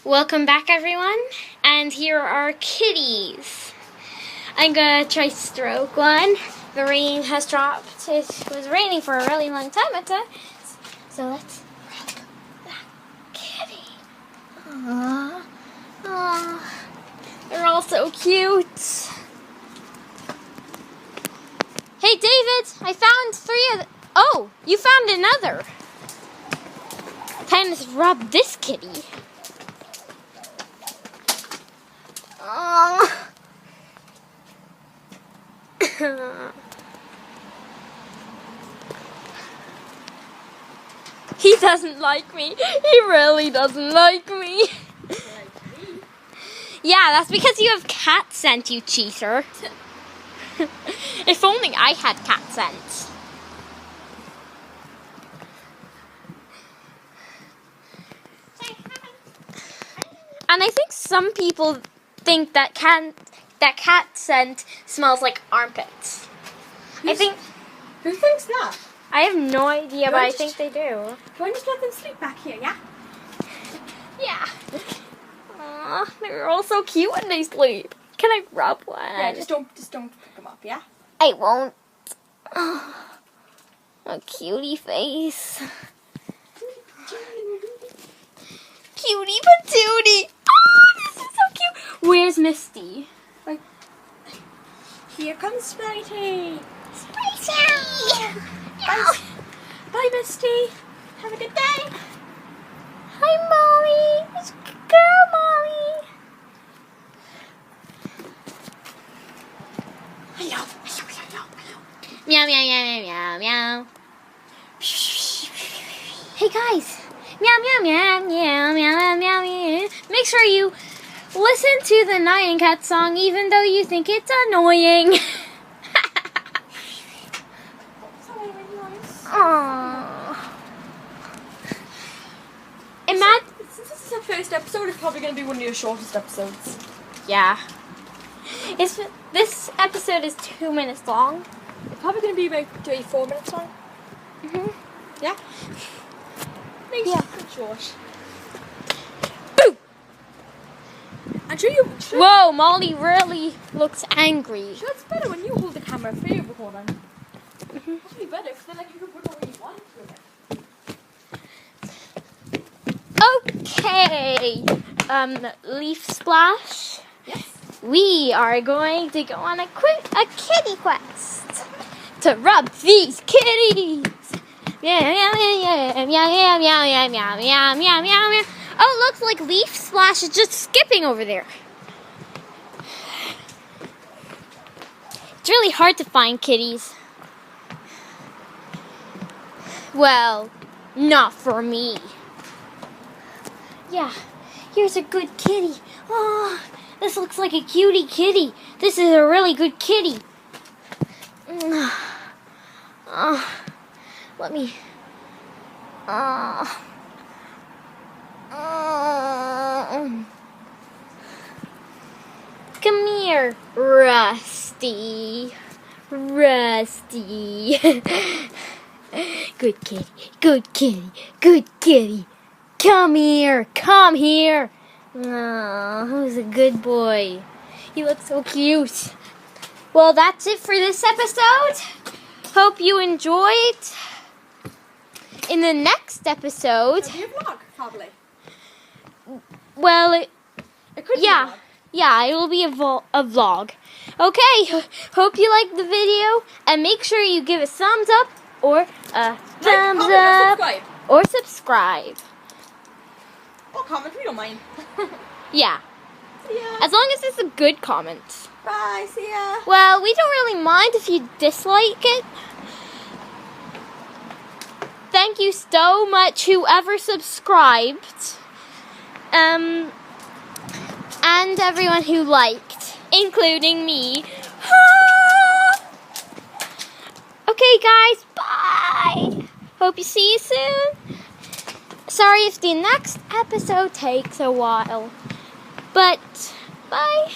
Welcome back, everyone, and here are our kitties. I'm gonna try stroke one. The rain has dropped. It was raining for a really long time at that. So let's rub that kitty. Aww. Aww. They're all so cute. Hey, David, I found 3 of Oh, you found another. Time to rub this kitty. He doesn't like me. He really doesn't like me. Yeah, that's because you have cat scent, you cheater. If only I had cat scent. And I think some people think that cat scent smells like armpits. Who thinks that? I have no idea, but I think they do. Can I just let them sleep back here, yeah? Yeah. Aww, they're all so cute when they sleep. Can I rub one? Yeah, just don't pick them up, yeah? I won't. A cutie face. Cutie patootie. Oh, this is so cute. Where's Misty? Like, here comes Spritey. Spritey. Bye, Misty. Have a good day. Hi, Molly. It's good girl, Molly. Hello. Meow, meow, meow, meow, meow, meow. Hey, guys. Meow, meow, meow, meow, meow, meow, meow. Make sure you listen to the Nyan Cat song even though you think it's annoying. Aww. Since this is our first episode, it's probably going to be one of your shortest episodes. Yeah. This episode is 2 minutes long. It's probably going to be about 4 minutes long. Yeah? Yeah. Short. Boo! I'm sure you... Whoa, Molly really looks angry. Sure, it's better when you hold the camera for your recording. It's be better, because then you can put what you want to it. Okay. Leaf Splash. Yes. We are going to go on a kitty quest to rub these kitties. Meow, meow, meow, meow, meow, meow, meow, meow, meow, meow, meow. Oh, it looks like Leaf Splash is just skipping over there. It's really hard to find kitties. Well, not for me. Yeah, here's a good kitty. Oh, this looks like a cutie kitty. This is a really good kitty. Let me... Come here, Rusty. Rusty. Good kitty, good kitty, good kitty. Come here, come here. Oh, who's a good boy? He looks so cute. Well, that's it for this episode. Hope you enjoyed. In the next episode... It'll be a vlog, probably. Well, it could be a vlog. Yeah, it will be a vlog. Okay, hope you liked the video, and make sure you give a thumbs up or a thumbs up or subscribe. Or comment, we don't mind. Yeah. See ya. As long as it's a good comment. Bye, see ya. Well, we don't really mind if you dislike it. Thank you so much, whoever subscribed. And everyone who liked, including me. Okay, guys, bye. Hope you see you soon. Sorry if the next episode takes a while. But, bye.